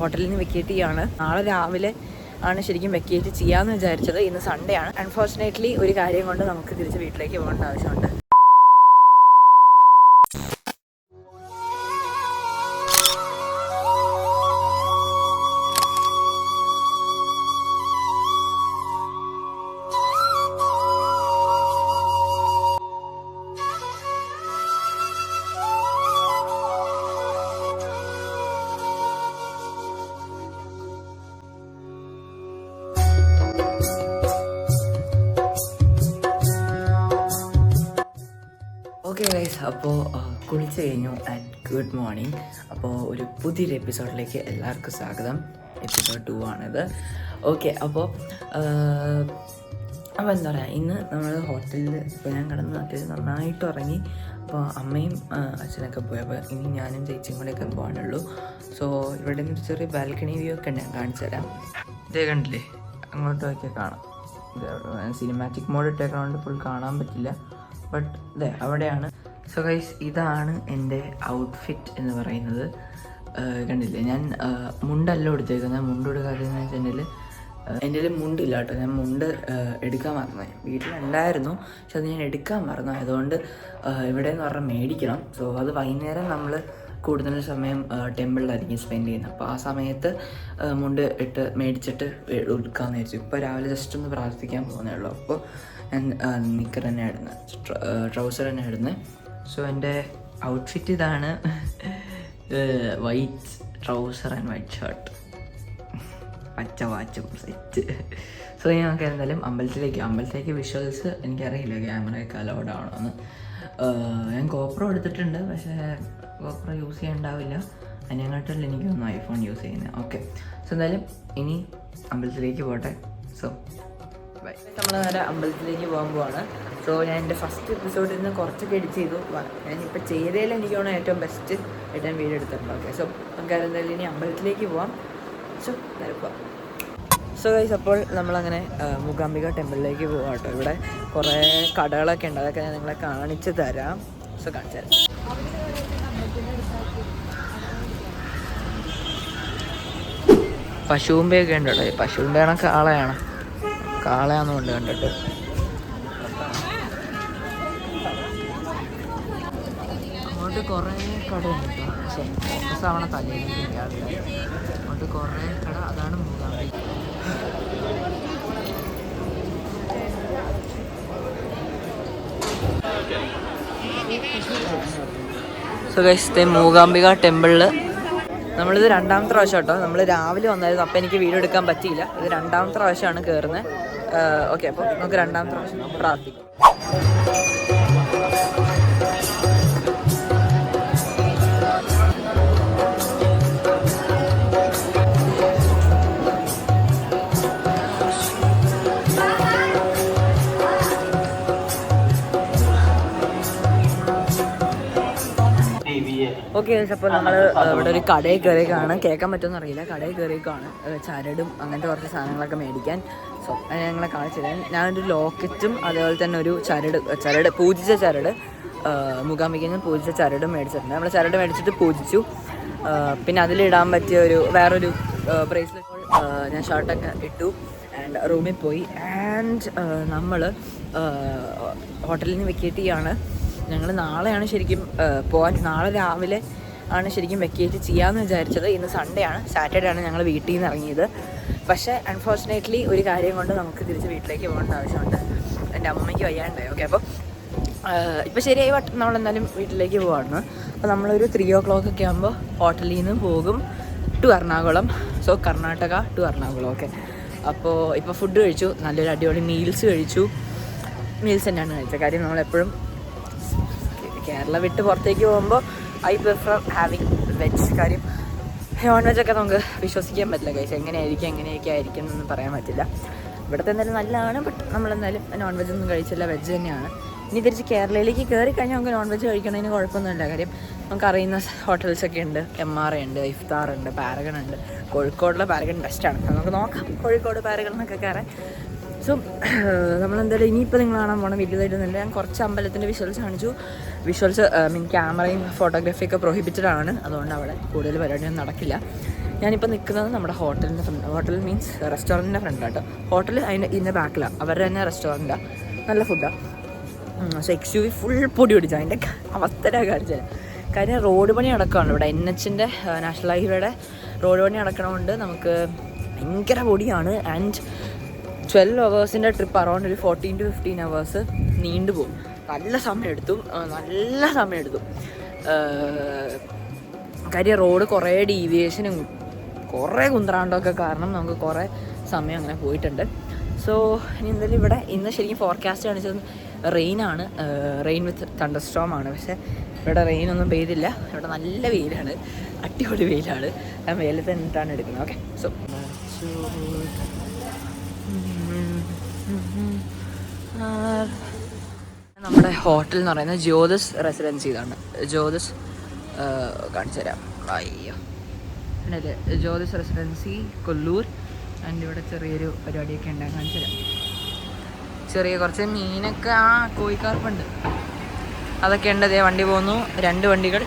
ഹോട്ടലിൽ നിന്ന് വെക്കേറ്റ് ചെയ്യാണ്. നാളെ രാവിലെ ആണ് ശരിക്കും വെക്കേറ്റ് ചെയ്യാമെന്ന് വിചാരിച്ചത്. ഇന്ന് സൺഡേ ആണ്. അൺഫോർച്ചുനേറ്റ്ലി ഒരു കാര്യം കൊണ്ട് നമുക്ക് തിരിച്ച് വീട്ടിലേക്ക് പോകേണ്ട ആവശ്യമുണ്ട്. ഓക്കെ ഗൈസ്, അപ്പോൾ കുളിച്ച് കഴിഞ്ഞു ആൻഡ് ഗുഡ് മോർണിംഗ്. അപ്പോൾ ഒരു പുതിയൊരു എപ്പിസോഡിലേക്ക് എല്ലാവർക്കും സ്വാഗതം. എപ്പിസോഡ് 2 ആണിത്. ഓക്കെ, അപ്പോൾ എന്താ പറയുക, ഇന്ന് നമ്മൾ ഹോട്ടലിൽ ഇപ്പോൾ ഞാൻ കിടന്ന് അത്യാവശ്യം നന്നായിട്ട് ഉറങ്ങി. അപ്പോൾ അമ്മയും അച്ഛനൊക്കെ പോയി. അപ്പോൾ ഇനി ഞാനും ചേച്ചിയും കൂടെയൊക്കെ പോകാനുള്ളൂ. സോ ഇവിടെ നിന്ന് ചെറിയ ബാൽക്കണി വ്യൂ ഒക്കെ ഞാൻ കാണിച്ചു തരാം. ഇതേ കണ്ടില്ലേ, അങ്ങോട്ട് നോക്കിയാൽ കാണാം. സിനിമാറ്റിക് മോഡ് ഇട്ടേക്കണോണ്ട് ഫുൾ കാണാൻ പറ്റില്ല, ബട്ട് ഇതേ അവിടെയാണ്. സോ ഗൈസ്, ഇതാണ് എൻ്റെ ഔട്ട്ഫിറ്റ് എന്ന് പറയുന്നത്. കണ്ടില്ലേ, ഞാൻ മുണ്ടല്ല എടുത്തേക്കുന്നത്. മുണ്ട് എടുക്കാത്തതെന്ന് വെച്ചിട്ടുണ്ടെങ്കിൽ എൻ്റെ കയ്യിൽ മുണ്ടില്ല കേട്ടോ. ഞാൻ മുണ്ട് എടുക്കാൻ മറന്നു. വീട്ടിലുണ്ടായിരുന്നു, പക്ഷെ അത് ഞാൻ എടുക്കാൻ മറന്നു. അതുകൊണ്ട് ഇവിടെ എന്ന് പറഞ്ഞാൽ മേടിക്കണം. സോ അത് വൈകുന്നേരം നമ്മൾ കൂടുതൽ സമയം ടെമ്പിളിലായിരിക്കും സ്പെൻഡ് ചെയ്യുന്നത്. അപ്പോൾ ആ സമയത്ത് മുണ്ട് ഇട്ട് മേടിച്ചിട്ട് എടുക്കാമെന്ന് വിചാരിച്ചു. ഇപ്പോൾ രാവിലെ ജസ്റ്റ് ഒന്ന് പ്രാർത്ഥിക്കാൻ പോകുന്നേ ഉള്ളൂ. അപ്പോൾ ഞാൻ നിക്കർ തന്നെ ഇടുന്നത്, ട്രൗസർ തന്നെ ഇടുന്നത്. സോ എൻ്റെ ഔട്ട്ഫിറ്റ് ഇതാണ്. White trouser and white shirt, പച്ച വാച്ചും സെറ്റ്. സോ ഞങ്ങൾക്ക് എന്തായാലും അമ്പലത്തിലേക്ക് വിഷ്വൽസ് എനിക്കറിയില്ല ക്യാമറയൊക്കെ അലൗഡ് ആണോ എന്ന്. ഞാൻ ഗോപ്രോ എടുത്തിട്ടുണ്ട്, പക്ഷേ ഗോപ്രോ യൂസ് ചെയ്യാനുണ്ടാവില്ല. അതിനെക്കാട്ടിൽ എനിക്കൊന്ന് ഐഫോൺ യൂസ് ചെയ്യുന്നത്. ഓക്കെ, സോ എന്തായാലും ഇനി അമ്പലത്തിലേക്ക് പോട്ടെ. So bye. നമ്മൾ നേരെ അമ്പലത്തിലേക്ക് പോകാൻ പോവാണ്. സോ ഞാൻ എൻ്റെ ഫസ്റ്റ് എപ്പിസോഡിൽ നിന്ന് കുറച്ചൊക്കെ എഡിറ്റ് ചെയ്തു. ഞാനിപ്പോൾ ചെയ്തതിൽ എനിക്ക് തോന്നുന്നു ഏറ്റവും ബെസ്റ്റ് ആയിട്ട് ഞാൻ വീഡിയോ എടുത്തിട്ടുണ്ട്. ഓക്കെ, സോ നമുക്ക് എന്തായാലും ഇനി അമ്പലത്തിലേക്ക് പോവാം. സോ നേരെ പോവാം. സോ ഗൈസ്, അപ്പോൾ നമ്മളങ്ങനെ മൂകാംബിക ടെമ്പിളിലേക്ക് പോകാം കേട്ടോ. ഇവിടെ കുറേ കടകളൊക്കെ ഉണ്ട്, അതൊക്കെ ഞാൻ നിങ്ങളെ കാണിച്ചു തരാം. സോ കാണിച്ചു തരാം. പശുവുമ്പയൊക്കെ ഉണ്ട് കേട്ടോ. പശുവിൻ്റെയാണോ കാളയാണെന്ന് കൊണ്ട് കണ്ടിട്ട്. അങ്ങോട്ട് കുറേ കടയുണ്ട് കേട്ടോ. പക്ഷേ ഫോക്കസ് ആവണ തലയിലേക്ക് അങ്ങോട്ട് കുറേ കട. അതാണ് മൂകാംബിക. സോ ഗൈസ്, മൂകാംബിക ടെമ്പിളിൽ നമ്മളിത് രണ്ടാമത്തെ പ്രാവശ്യം കേട്ടോ. നമ്മൾ രാവിലെ വന്നായിരുന്നു, അപ്പോൾ എനിക്ക് വീഡിയോ എടുക്കാൻ പറ്റിയില്ല. ഇത് രണ്ടാമത്തെ പ്രാവശ്യമാണ് കയറുന്നത്. ഓക്കെ, അപ്പോൾ നമുക്ക് രണ്ടാമത്തെ പ്രാവശ്യം പ്രാർത്ഥിക്കാം. ഓക്കെ, അപ്പോൾ നമ്മൾ ഇവിടെ ഒരു കടയിൽ കയറിയേക്കാണ്. കേൾക്കാൻ പറ്റുമെന്ന് അറിയില്ല. കടയിൽ കയറിയേക്കാണ് ചരടും അങ്ങനത്തെ കുറച്ച് സാധനങ്ങളൊക്കെ മേടിക്കാൻ. സോ അത് ഞങ്ങളെ കാണിച്ചു തരാൻ. ഞാനൊരു ലോക്കറ്റും അതേപോലെ തന്നെ ഒരു ചരട് പൂജിച്ച ചരട്, മൂകാംബികയിൽ നിന്ന് പൂജിച്ച ചരടും മേടിച്ചിട്ടുണ്ട്. നമ്മൾ ചരട് മേടിച്ചിട്ട് പൂജിച്ചു. പിന്നെ അതിലിടാൻ പറ്റിയ വേറൊരു ബ്രേസ്ലെറ്റ് ഞാൻ ഷർട്ടൊക്കെ ഇട്ടു ആൻഡ് റൂമിൽ പോയി. ആൻഡ് നമ്മൾ ഹോട്ടലിൽ നിന്ന് വെക്കേറ്റ് ചെയ്യാണ്. ഞങ്ങൾ നാളെയാണ് ശരിക്കും പോകാൻ. നാളെ രാവിലെ ആണ് ശരിക്കും വെക്കേറ്റ് ചെയ്യാമെന്ന് വിചാരിച്ചത്. ഇന്ന് സൺഡേ ആണ്. സാറ്റർഡേ ആണ് ഞങ്ങൾ വീട്ടിൽ നിന്ന് ഇറങ്ങിയത്. പക്ഷേ അൺഫോർച്ചുനേറ്റ്ലി ഒരു കാര്യം കൊണ്ട് നമുക്ക് തിരിച്ച് വീട്ടിലേക്ക് പോകേണ്ട ആവശ്യമുണ്ട്. എൻ്റെ അമ്മയ്ക്ക് വയ്യാണ്ടായി. ഓക്കെ, അപ്പോൾ ഇപ്പോൾ ശരിയായി. നമ്മളെന്തായാലും വീട്ടിലേക്ക് പോവാണ്. അപ്പോൾ നമ്മളൊരു 3 o'clock ഒക്കെ ആകുമ്പോൾ ഹോട്ടലിൽ നിന്ന് പോകും to Ernakulam. So Karnataka to Ernakulam. Okay, അപ്പോൾ ഇപ്പോൾ ഫുഡ് കഴിച്ചു. നല്ലൊരു അടിപൊളി മീൽസ് കഴിച്ചു. മീൽസ് തന്നെയാണ് കഴിച്ചത്. കാര്യം നമ്മളെപ്പോഴും കേരള വിട്ട് പുറത്തേക്ക് പോകുമ്പോൾ ഐ പ്രിഫർ ഹാവിങ് വെജ്. കാര്യം നോൺ വെജൊക്കെ നമുക്ക് വിശ്വസിക്കാൻ പറ്റില്ല. കഴിച്ചാൽ എങ്ങനെയൊക്കെ ആയിരിക്കും എന്നൊന്നും പറയാൻ പറ്റില്ല. ഇവിടുത്തെ എന്തായാലും നല്ലതാണ്. ബട്ട് നമ്മളെന്തായാലും നോൺ വെജ് ഒന്നും കഴിച്ചില്ല, വെജ് തന്നെയാണ്. ഇനി തിരിച്ച് കേരളയിലേക്ക് കയറി കഴിഞ്ഞാൽ നമുക്ക് നോൺ വെജ് കഴിക്കണതിന് കുഴപ്പമൊന്നുമില്ല. കാര്യം നമുക്കറിയുന്ന ഹോട്ടൽസൊക്കെ ഉണ്ട്. MR ഉണ്ട്, ഇഫ്താർ ഉണ്ട്, പാരഗൺ ഉണ്ട്. കോഴിക്കോടിലെ പാരഗൺ ബെസ്റ്റാണ്. നമുക്ക് നോക്കാം കോഴിക്കോട് പാരഗണിനൊക്കെ കയറാൻ. സോ നമ്മളെന്തായാലും ഇനിയിപ്പോൾ നിങ്ങൾ കാണാൻ പോകണം. വലിയതായിട്ടൊന്നുമില്ല. ഞാൻ കുറച്ച് അമ്പലത്തിൻ്റെ വിഷ്വൽസ് കാണിച്ചു. ക്യാമറയും ഫോട്ടോഗ്രാഫിയൊക്കെ പ്രൊഹിബിറ്റഡ് ആണ്. അതുകൊണ്ട് അവിടെ കൂടുതൽ പരിപാടിയൊന്നും നടക്കില്ല. ഞാനിപ്പോൾ നിൽക്കുന്നത് നമ്മുടെ ഹോട്ടലിൻ്റെ ഫ്രണ്ട്, ഹോട്ടൽ മീൻസ് റെസ്റ്റോറൻറ്റിൻ്റെ ഫ്രണ്ടിലാട്ടോ. ഹോട്ടൽ ഇതിൻ്റെ ബാക്കിലാണ്, അവരുടെ തന്നെ റെസ്റ്റോറൻറ്റാണ്, നല്ല ഫുഡാണ്. പക്ഷേ XUV ഫുൾ പൊടി പിടിച്ചു, അതിൻ്റെ അവസ്ഥയാണ് കാണിച്ചത്. കാര്യം റോഡ് പണി നടക്കുകയാണ് ഇവിടെ, NHൻ്റെ നാഷണൽ ഹൈവേയുടെ റോഡ് പണി നടക്കണതുകൊണ്ട് നമുക്ക് ഭയങ്കര പൊടിയാണ്. ആൻഡ് 12 hours ട്രിപ്പ് അറൗണ്ട് ഒരു 14 to 15 hours നീണ്ടുപോകും. നല്ല സമയമെടുത്തു. കാര്യം റോഡ് കുറേ ഡീവിയേഷനും കുറേ കുന്ത്രാണ്ടമൊക്കെ കാരണം നമുക്ക് കുറേ സമയം അങ്ങനെ പോയിട്ടുണ്ട്. സോ ഇനി എന്തായാലും ഇവിടെ ഇന്ന് ശരിക്കും ഫോർകാസ്റ്റ് കാണിച്ചത് റെയിനാണ്, റെയിൻ വിത്ത് തണ്ടർസ്റ്റോം ആണ്. പക്ഷേ ഇവിടെ റെയിനൊന്നും പെയ്തില്ല, ഇവിടെ നല്ല വെയിലാണ്, അടിപൊളി വെയിലാണ്. ഞാൻ വെയിലത്ത് നിന്നിട്ടാണ് എടുക്കുന്നത്. ഓക്കെ, സോ നമ്മുടെ ഹോട്ടൽ എന്ന് പറയുന്നത് ജ്യോതിസ് റെസിഡൻസി ഇതാണ്. ജ്യോതിസ് കാണിച്ചു തരാം. അയ്യോ അല്ലേ, ജ്യോതിസ് റെസിഡൻസി കൊല്ലൂർ. ആൻഡ് ഇവിടെ ചെറിയൊരു പരിപാടിയൊക്കെ ഉണ്ടാകും, കാണിച്ചു തരാം. ചെറിയ കുറച്ച് മീനൊക്കെ, കോഴിക്കാർപ്പുണ്ട്, അതൊക്കെ ഉണ്ട്. അതേ വണ്ടി പോകുന്നു, 2 വണ്ടികൾ.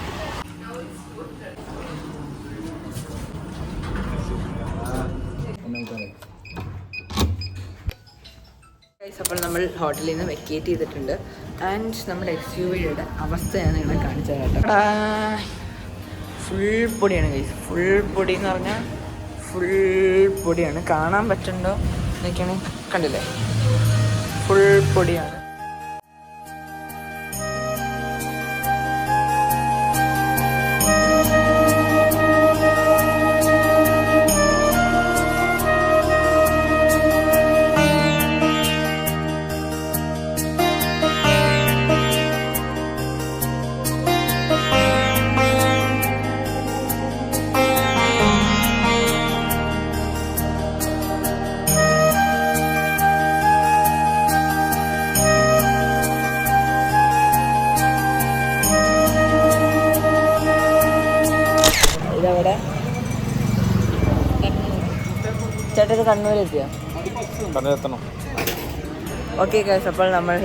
അപ്പോൾ നമ്മൾ ഹോട്ടലിൽ നിന്ന് വെക്കേറ്റ് ചെയ്തിട്ടുണ്ട്. ആൻഡ് നമ്മുടെ XUVയുടെ അവസ്ഥയാണ് ഇവിടെ കാണിച്ചത് കേട്ടോ. ഫുൾ പൊടിയാണ് ഗൈസ്, ഫുൾ പൊടി എന്ന് പറഞ്ഞാൽ ഫുൾ പൊടിയാണ്. കാണാൻ പറ്റുന്നുണ്ടോ എന്നൊക്കെയാണ്, കണ്ടില്ലേ, ഫുൾ പൊടിയാണ്. ചേട്ടത് കണ്ണൂരെത്തിയോ? ഓക്കെ ഗൈസ്, അപ്പോൾ നമ്മൾ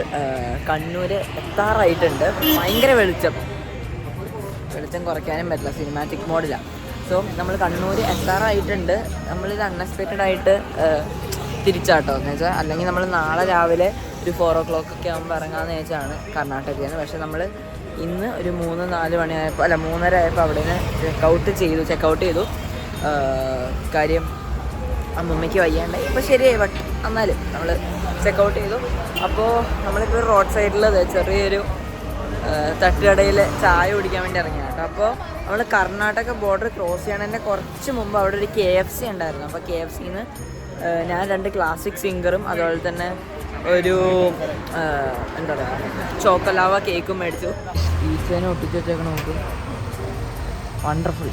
കണ്ണൂർ എത്താറായിട്ടുണ്ട്. ഭയങ്കര വെളിച്ചം കുറയ്ക്കാനും പറ്റില്ല, സിനിമാറ്റിക് മോഡിലാണ്. സോ നമ്മൾ കണ്ണൂർ എത്താറായിട്ടുണ്ട്. നമ്മളിത് അൺഎക്സ്പെക്റ്റഡ് ആയിട്ട് തിരിച്ചാട്ടോ എന്ന് വെച്ചാൽ, അല്ലെങ്കിൽ നമ്മൾ നാളെ രാവിലെ ഒരു 4 o'clock ഒക്കെ ആകുമ്പോൾ ഇറങ്ങാമെന്ന് വെച്ചാണ് കർണാടകയിൽ നിന്ന്. പക്ഷേ നമ്മൾ ഇന്ന് ഒരു 3-4 മണിയായപ്പോൾ, അല്ല 3:30 ആയപ്പോൾ അവിടെ നിന്ന് ചെക്കൗട്ട് ചെയ്തു. കാര്യം അമ്മമ്മയ്ക്ക് വയ്യാണ്ടായി. ഇപ്പോൾ ശരിയായി, ബട്ട് എന്നാലും നമ്മൾ ചെക്കൗട്ട് ചെയ്തു. അപ്പോൾ നമ്മളിപ്പോൾ റോഡ് സൈഡിൽ ചെറിയൊരു തട്ടുകടയിൽ ചായ കുടിക്കാൻ വേണ്ടി ഇറങ്ങിയ കേട്ടോ. അപ്പോൾ നമ്മൾ കർണാടക ബോർഡർ ക്രോസ് ചെയ്യണതിൻ്റെ കുറച്ച് മുമ്പ് അവിടെ ഒരു KFC ഉണ്ടായിരുന്നു. അപ്പോൾ KFCന്ന് ഞാൻ 2 ക്ലാസിക് സിംഗറും അതുപോലെ തന്നെ ഒരു എന്താ പറയുക ചോക്കലാവ കേക്കും മേടിച്ചു. ഈച്ചേനെ ഒട്ടിച്ച് വെച്ചേക്കണം നമുക്ക്. വണ്ടർഫുൾ.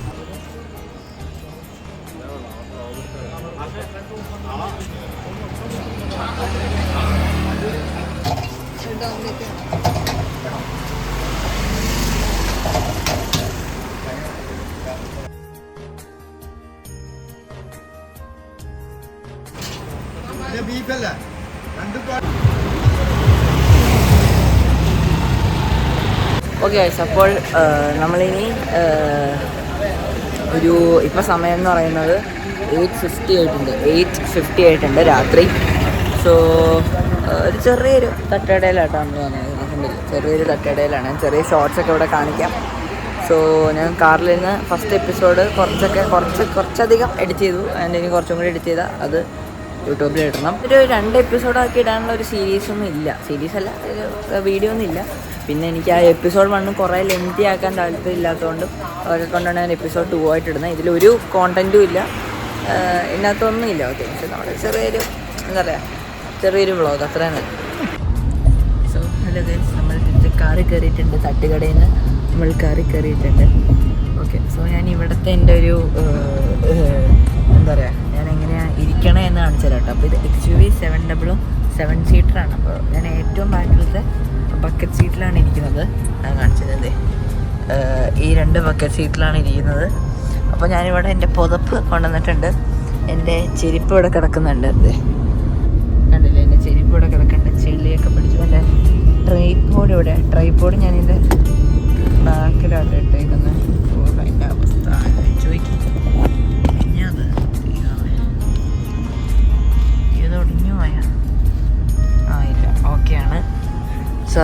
ഓക്കെ ഗൈസ്, അപ്പോൾ നമ്മളിനി ഒരു ഇപ്പോൾ സമയം എന്ന് പറയുന്നത് 8:50 ആയിട്ടുണ്ട് രാത്രി. സോ ഒരു ചെറിയൊരു തട്ടുകടയിലാട്ടോ നമ്മൾ വന്നത്. ചെറിയൊരു തട്ടുകടയിലാണ്. ചെറിയ ഷോർട്സൊക്കെ ഇവിടെ കാണിക്കാം. സോ ഞാൻ കാറിൽ നിന്ന് ഫസ്റ്റ് എപ്പിസോഡ് കുറച്ചധികം എഡിറ്റ് ചെയ്തു. അതിൻ്റെ ഇനി കുറച്ചും കൂടി എഡിറ്റ് ചെയ്താൽ അത് യൂട്യൂബിൽ ഇടണം. ഒരു 2 എപ്പിസോഡാക്കി ഇടാനുള്ള ഒരു സീരീസൊന്നും ഇല്ല, സീരീസല്ല, ഒരു വീഡിയോ ഒന്നും ഇല്ല. പിന്നെ എനിക്ക് ആ എപ്പിസോഡ് 1 കുറേ ലെങ്തി ആക്കാൻ താല്പര്യമില്ലാത്തതുകൊണ്ടും അതൊക്കെ കൊണ്ടാണ് ഞാൻ എപ്പിസോഡ് 2 ആയിട്ട് ഇടുന്നത്. ഇതിലൊരു കോണ്ടൻറ്റും ഇല്ല, ഇതിനകത്തൊന്നും ഇല്ല. ഓക്കെ, പക്ഷെ നമ്മുടെ ചെറിയൊരു എന്താ പറയുക, ചെറിയൊരു വ്ളോഗ് അത്രയാണ്. സോ ഹലോ ഗൈസ്, നമ്മൾ കാറി കയറിയിട്ടുണ്ട്. തട്ടുകടയിൽ നിന്ന് നമ്മൾ കാറി കയറിയിട്ടുണ്ട്. ഓക്കെ, സോ ഞാൻ ഇവിടുത്തെ എൻ്റെ ഒരു എന്താ പറയുക, ഞാൻ എങ്ങനെയാണ് ഇരിക്കണേ എന്ന് കാണിച്ചു തരാം കേട്ടോ. അപ്പോൾ ഇത് XUV 7 സീറ്ററാണ്. അപ്പോൾ ഞാൻ ഏറ്റവും ബാക്കിലത്തെ ബക്കറ്റ് സീറ്റിലാണ് ഇരിക്കുന്നത്. ഞാൻ കാണിച്ചത് ഈ 2 ബക്കറ്റ് സീറ്റിലാണ് ഇരിക്കുന്നത്. അപ്പോൾ ഞാനിവിടെ എൻ്റെ പുതപ്പ് കൊണ്ടുവന്നിട്ടുണ്ട്. എൻ്റെ ചെരുപ്പ് ഇവിടെ കിടക്കുന്നുണ്ട്. കണ്ടില്ലേ, എൻ്റെ ചെരുപ്പ് ഇവിടെ കിടക്കുന്നുണ്ട്. ചെളിയൊക്കെ പിടിച്ചു. എൻ്റെ ട്രൈപോഡ് ഞാനിൻ്റെ ബാക്കിലാണ് ഇട്ടേക്കുന്നത്. അതിൻ്റെ അവസ്ഥ ചോദിക്കും.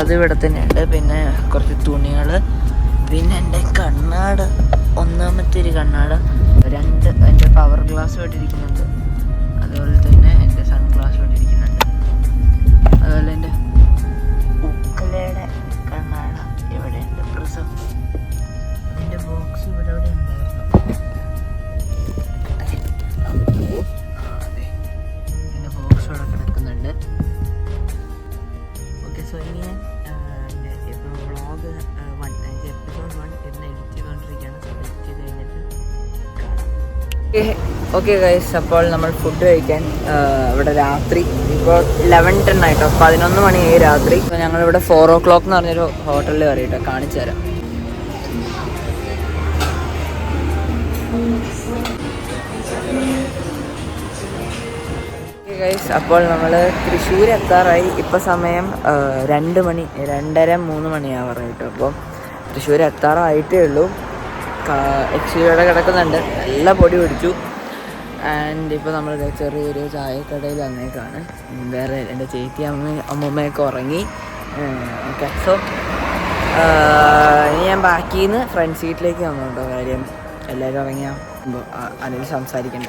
അത് ഇവിടെ തന്നെ ഉണ്ട്. പിന്നെ കുറച്ച് തുണികൾ, പിന്നെ എൻ്റെ കണ്ണാട, ഒന്നാമത്തെ ഒരു കണ്ണാട, എൻ്റെ പവർ ഗ്ലാസ് ഇവിടെ ഇരിക്കുന്നുണ്ട്. അതുപോലെ തന്നെ എൻ്റെ സൺ ഗ്ലാസ് ഇവിടെ ഇരിക്കുന്നുണ്ട്. അതുപോലെ എൻ്റെ ഉക്കലയുടെ കണ്ണാട ഇവിടെ ഉണ്ട്. പ്രിസം അതിൻ്റെ ബോക്സ് ഇവിടെ ഉണ്ടായിരുന്നു. അതെ, എൻ്റെ ബോക്സ് ഇവിടെ കിടക്കുന്നുണ്ട്. ഓക്കെ, സോ ഇനി ഞാൻ വ്ളോഗ് എപ്പിസോഡ് 1 ഇന്ന് എഡിറ്റ് ചെയ്തുകൊണ്ടിരിക്കുകയാണ്. സോ എഡിറ്റ് ചെയ്ത് കഴിഞ്ഞിട്ട് ഓക്കെ ഗൈസ്, അപ്പോൾ നമ്മൾ ഫുഡ് കഴിക്കാൻ ഇവിടെ രാത്രി ഇപ്പോൾ 11:10 ആയിട്ടോ, 11 മണിയായി രാത്രി. അപ്പോൾ ഞങ്ങളിവിടെ 4 o'clock എന്ന് പറഞ്ഞൊരു ഹോട്ടലിൽ കയറിയിട്ടോ, കാണിച്ചു തരാം. ഗൈസ്, അപ്പോൾ നമ്മൾ തൃശ്ശൂർ എത്താറായി. ഇപ്പോൾ സമയം 2 മണി, 2:30-3 മണിയാവാറായിട്ടോ. അപ്പോൾ തൃശ്ശൂർ എത്താറായിട്ടേ ഉള്ളൂ. എക്സ്യൂവിടെ കിടക്കുന്നുണ്ട്, നല്ല പൊടി പിടിച്ചു. ആൻഡ് ഇപ്പോൾ നമ്മൾ ചെറിയൊരു ചായക്കടയിൽ വന്നേക്കാണ്. വേറെ എൻ്റെ ചേച്ചി അമ്മൂമ്മയൊക്കെ ഉറങ്ങി. ഓക്കെ, സോ ഇനി ഞാൻ ബാക്കിൽ നിന്ന് ഫ്രണ്ട് സീറ്റിലേക്ക് വന്നുണ്ടോ. കാര്യം എല്ലാവരും ഇറങ്ങിയാൽ അതിൽ സംസാരിക്കണ്ട.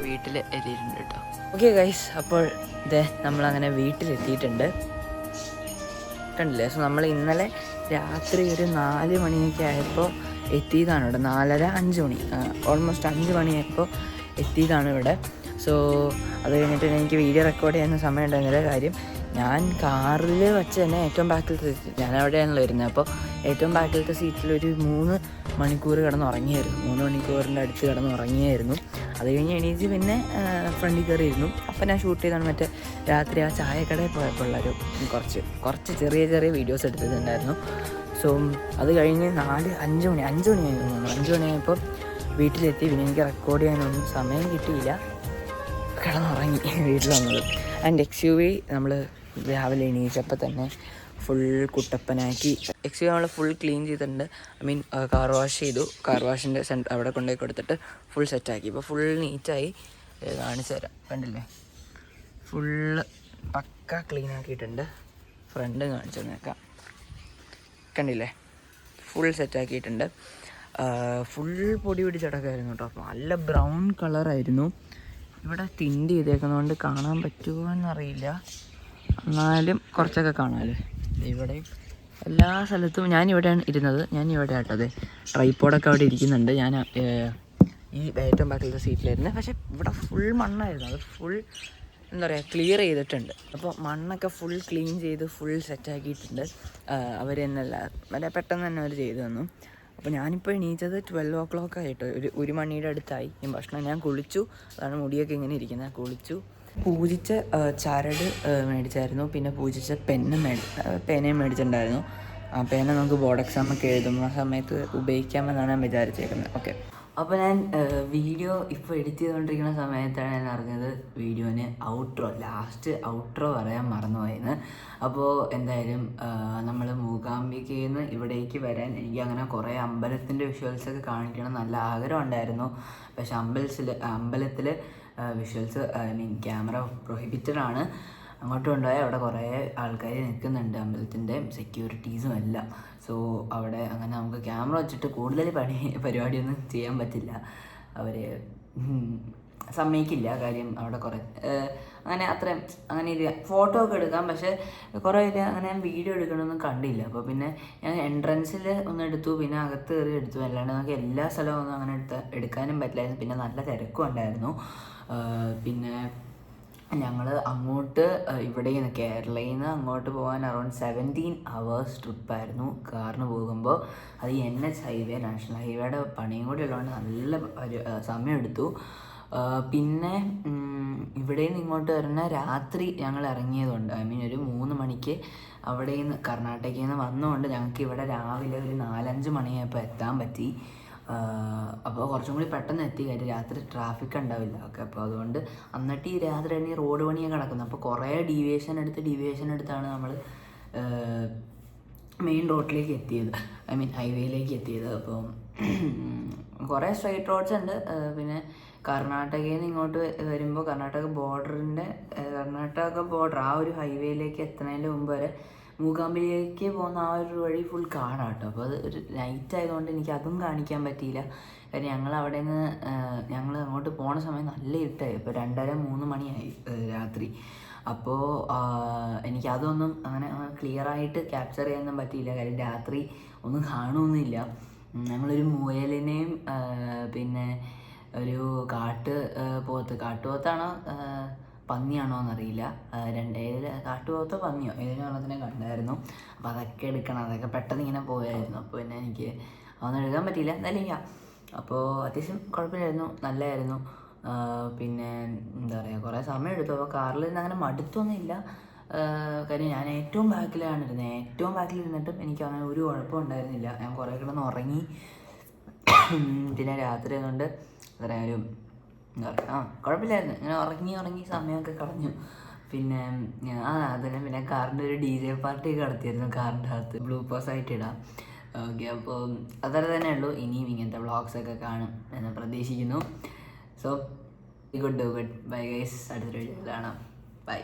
വീട്ടിൽ എത്തിയിട്ടുണ്ട് കേട്ടോ. ഓക്കെ ഗൈസ്, അപ്പോൾ ഇതേ നമ്മളങ്ങനെ വീട്ടിലെത്തിയിട്ടുണ്ട്, കണ്ടില്ലേ. സോ നമ്മൾ ഇന്നലെ രാത്രി ഒരു 4 മണിയൊക്കെ ആയപ്പോൾ എത്തിയതാണ് ഇവിടെ. 4:30-5 മണി, ഓൾമോസ്റ്റ് 5 മണിയായപ്പോൾ എത്തിയതാണ് ഇവിടെ. സോ അത് കഴിഞ്ഞിട്ട് എനിക്ക് വീഡിയോ റെക്കോർഡ് ചെയ്യാൻ സമയം ഉണ്ടായിരുന്നില്ല. കാര്യം ഞാൻ കാറിൽ വെച്ച് തന്നെ ഏറ്റവും ബാക്കിലത്തെ സീറ്റ്, ഞാൻ അവിടെയാണല്ലോ വരുന്നത്. അപ്പോൾ ഏറ്റവും ബാക്കിലത്തെ സീറ്റിൽ ഒരു 3 മണിക്കൂർ കിടന്ന് ഉറങ്ങിയായിരുന്നു. 3 മണിക്കൂറിൻ്റെ അടുത്ത് കിടന്ന് ഉറങ്ങിയായിരുന്നു. അത് കഴിഞ്ഞ് എണീച്ച് പിന്നെ ഫ്രണ്ടിൽ കയറിയിരുന്നു. അപ്പോൾ ഞാൻ ഷൂട്ട് ചെയ്താണ് മറ്റേ രാത്രി ആ ചായക്കടയിൽ പോയപ്പോൾ ഉള്ളൊരു കുറച്ച് ചെറിയ വീഡിയോസ് എടുത്തിട്ടുണ്ടായിരുന്നു. സോ അത് കഴിഞ്ഞ് 5 മണിയായപ്പോൾ വീട്ടിലെത്തി. പിന്നെ എനിക്ക് റെക്കോർഡ് ചെയ്യാനൊന്നും സമയം കിട്ടിയില്ല, കിടന്നുറങ്ങി വീട്ടിൽ വന്നത്. ആൻഡ് XUV നമ്മൾ രാവിലെ എണീച്ചപ്പോൾ തന്നെ ഫുൾ കുട്ടപ്പനാക്കി. XUV നമ്മൾ ഫുൾ ക്ലീൻ ചെയ്തിട്ടുണ്ട്. ഐ മീൻ കാർ വാഷ് ചെയ്തു. കാർ വാഷിൻ്റെ അവിടെ കൊണ്ടുപോയി കൊടുത്തിട്ട് ഫുൾ സെറ്റാക്കി. ഇപ്പോൾ ഫുൾ നീറ്റായി. കാണിച്ചു തരാം, കണ്ടില്ലേ, ഫുള്ള് പക്ക ക്ലീൻ ആക്കിയിട്ടുണ്ട്. ഫ്രണ്ട് കാണിച്ചു തന്നേക്കാം, കണ്ടില്ലേ, ഫുൾ സെറ്റാക്കിയിട്ടുണ്ട്. ഫുൾ പൊടി പിടിച്ചടക്കമായിരുന്നു കേട്ടോ. അപ്പോൾ നല്ല ബ്രൗൺ കളറായിരുന്നു. ഇവിടെ തിൻ്റെ ചെയ്തേക്കുന്നതുകൊണ്ട് കാണാൻ പറ്റുമോ എന്നറിയില്ല, എന്നാലും കുറച്ചൊക്കെ കാണാമല്ലോ. ഇവിടെയും എല്ലാ സ്ഥലത്തും ഞാനിവിടെയാണ് ഇരുന്നത്. ഞാനിവിടെ ആട്ടോ, അതെ ട്രൈപ്പോഡൊക്കെ അവിടെ ഇരിക്കുന്നുണ്ട്. ഞാൻ ഈ ഏറ്റവും ബാക്കിലത്തെ സീറ്റിലായിരുന്നു. പക്ഷേ ഇവിടെ ഫുൾ മണ്ണായിരുന്നു. അത് ഫുൾ എന്താ പറയുക, ക്ലിയർ ചെയ്തിട്ടുണ്ട്. അപ്പോൾ മണ്ണൊക്കെ ഫുൾ ക്ലീൻ ചെയ്ത് ഫുൾ സെറ്റാക്കിയിട്ടുണ്ട് അവർ തന്നെയല്ല, വളരെ പെട്ടെന്ന് തന്നെ അവർ ചെയ്തു തന്നു. അപ്പോൾ ഞാനിപ്പോൾ എണീച്ചത് 12 o'clock ആയിട്ടോ, 1 മണിയുടെ അടുത്തായി. ഈ ഭക്ഷണം ഞാൻ കുളിച്ചു, അതാണ് മുടിയൊക്കെ ഇങ്ങനെ ഇരിക്കുന്നത്. കുളിച്ചു, പൂജിച്ച ചരട് മേടിച്ചായിരുന്നു. പിന്നെ പൂജിച്ച പേനയും മേടിച്ചിട്ടുണ്ടായിരുന്നു. ആ പേന നമുക്ക് ബോർഡ് എക്സാമൊക്കെ എഴുതുമ്പോൾ ആ സമയത്ത് ഉപയോഗിക്കാമെന്നാണ് ഞാൻ വിചാരിച്ചേക്കുന്നത്. ഓക്കെ, അപ്പോൾ ഞാൻ വീഡിയോ ഇപ്പോൾ എഡിറ്റ് ചെയ്തുകൊണ്ടിരിക്കുന്ന സമയത്താണ് ഞാൻ അറിഞ്ഞത് വീഡിയോന് ലാസ്റ്റ് ഔട്ട്രോ പറയാൻ മറന്നുപോയെന്ന്. അപ്പോൾ എന്തായാലും നമ്മൾ മൂകാംബികയിൽ നിന്ന് ഇവിടേക്ക് വരാൻ എനിക്ക് അങ്ങനെ കുറേ അമ്പലത്തിൻ്റെ വിഷ്വൽസൊക്കെ കാണിക്കണം നല്ല ആഗ്രഹം ഉണ്ടായിരുന്നു. പക്ഷെ അമ്പലത്തിൽ visuals I mean camera prohibited ആണ്. അങ്ങോട്ട് കൊണ്ടുപോയാൽ അവിടെ കുറേ ആൾക്കാർ നിൽക്കുന്നുണ്ട്, അമ്പലത്തിൻ്റെ സെക്യൂരിറ്റീസും എല്ലാം. സോ അവിടെ അങ്ങനെ നമുക്ക് ക്യാമറ വെച്ചിട്ട് കൂടുതൽ പരിപാടിയൊന്നും ചെയ്യാൻ പറ്റില്ല. അവർ സമ്മതിക്കില്ല. കാര്യം അവിടെ കുറേ അങ്ങനെ ഫോട്ടോ ഒക്കെ എടുക്കാം, പക്ഷേ കുറേ അങ്ങനെ ഞാൻ വീഡിയോ എടുക്കണമെന്നും കണ്ടില്ല. അപ്പോൾ പിന്നെ ഞാൻ എൻട്രൻസിൽ ഒന്ന് എടുത്തു, പിന്നെ അകത്ത് കയറി എടുത്തു. അല്ലാണ്ട് നമുക്ക് എല്ലാ സ്ഥലവും ഒന്നും അങ്ങനെ എടുക്കാനും പറ്റില്ലായിരുന്നു. പിന്നെ നല്ല തിരക്കും ഉണ്ടായിരുന്നു. പിന്നെ ഞങ്ങൾ അങ്ങോട്ട് ഇവിടെ നിന്ന് കേരളയിൽ നിന്ന് അങ്ങോട്ട് പോകാൻ അറൗണ്ട് 17 hours ട്രിപ്പായിരുന്നു കാറിന് പോകുമ്പോൾ. അത് NH ഹൈവേ, നാഷണൽ ഹൈവേയുടെ പണിയും കൂടി ഉള്ളതുകൊണ്ട് നല്ല ഒരു സമയമെടുത്തു. പിന്നെ ഇവിടെ നിന്ന് ഇങ്ങോട്ട് വരുന്ന രാത്രി ഞങ്ങൾ ഇറങ്ങിയതുകൊണ്ട്, ഐ മീൻ ഒരു 3 മണിക്ക് അവിടെ നിന്ന് കർണാടകയിൽ നിന്ന് വന്നുകൊണ്ട് ഞങ്ങൾക്ക് ഇവിടെ രാവിലെ ഒരു 4-5 മണിയായപ്പോൾ എത്താൻ പറ്റി. അപ്പോൾ കുറച്ചും കൂടി പെട്ടെന്ന് എത്തി. കാര്യം രാത്രി ട്രാഫിക് ഉണ്ടാവില്ല. ഓക്കെ, അപ്പോൾ അതുകൊണ്ട് എന്നിട്ട് ഈ രാത്രി തന്നെ റോഡ് പണിയൊക്കെ നടക്കുന്നത്. അപ്പോൾ കുറേ ഡീവിയേഷൻ എടുത്താണ് നമ്മൾ മെയിൻ റോഡിലേക്ക് എത്തിയത്, ഐ മീൻ ഹൈവേയിലേക്ക് എത്തിയത്. അപ്പോൾ കുറേ സ്ട്രെയിറ്റ് റോഡ്സ് ഉണ്ട്. പിന്നെ കർണാടകയിൽ നിന്ന് ഇങ്ങോട്ട് വരുമ്പോൾ കർണാടക ബോർഡർ ആ ഒരു ഹൈവേയിലേക്ക് എത്തുന്നതിൻ്റെ മുമ്പ് വരെ മൂകാംബികയിലേക്ക് പോകുന്ന ആ ഒരു വഴി ഫുൾ കാടാട്ടോ. അപ്പോൾ അത് ഒരു നൈറ്റ് ആയതുകൊണ്ട് എനിക്ക് അതും കാണിക്കാൻ പറ്റിയില്ല. കാര്യം ഞങ്ങൾ അങ്ങോട്ട് പോണ സമയം നല്ല ഇരുട്ടായി. ഇപ്പോൾ 2:30-3 മണിയായി രാത്രി. അപ്പോൾ എനിക്കതൊന്നും അങ്ങനെ ക്ലിയറായിട്ട് ക്യാപ്ചർ ചെയ്യാനൊന്നും പറ്റിയില്ല. കാര്യം രാത്രി ഒന്നും കാണുമൊന്നുമില്ല. ഞങ്ങളൊരു മുയലിനെയും പിന്നെ ഒരു കാട്ടുപോത്താണോ പന്നിയാണോ എന്നറിയില്ല, കാട്ടുപോത്തോ പന്നിയോ ഏതെങ്കിലും വെള്ളത്തിനെ കണ്ടായിരുന്നു. അപ്പോൾ അതൊക്കെ എടുക്കണം. അതൊക്കെ പെട്ടെന്ന് ഇങ്ങനെ പോയായിരുന്നു. അപ്പോൾ പിന്നെ എനിക്ക് അതൊന്നും എടുക്കാൻ പറ്റിയില്ല. എന്തായാലും അപ്പോൾ അത്യാവശ്യം കുഴപ്പമില്ലായിരുന്നു, നല്ലതായിരുന്നു. പിന്നെ എന്താ പറയുക, കുറേ സമയം എടുത്തു. അപ്പോൾ കാറിൽ നിന്ന് അങ്ങനെ മടുത്തൊന്നുമില്ല. കാര്യം ഞാൻ ഏറ്റവും ബാക്കിലാണ് ഇരുന്നത്. ഏറ്റവും ബാക്കിൽ ഇരുന്നിട്ടും എനിക്ക് അങ്ങനെ ഒരു കുഴപ്പം ഉണ്ടായിരുന്നില്ല. ഞാൻ കുറേ കിടന്ന് ഉറങ്ങി. പിന്നെ രാത്രി കൊണ്ട് അത്രയും എന്താ പറയുക കുഴപ്പമില്ലായിരുന്നു. ഇങ്ങനെ ഉറങ്ങി സമയമൊക്കെ കളഞ്ഞു. പിന്നെ അതിന് പിന്നെ കാറിൻ്റെ ഒരു DJ പാർട്ടിയൊക്കെ നടത്തിയായിരുന്നു കാറിൻ്റെ അകത്ത്. ബ്ലൂപ്പേഴ്സ് ആയിട്ട് ഇടാം. ഓക്കെ, അപ്പോൾ അത്ര തന്നെ ഉള്ളൂ. ഇനിയും ഇങ്ങനത്തെ വ്ളോഗ്സൊക്കെ കാണും എന്ന് പ്രതീക്ഷിക്കുന്നു. So good bye guys. അടുത്തൊരു വീഡിയോയിൽ കാണാം. ബൈ.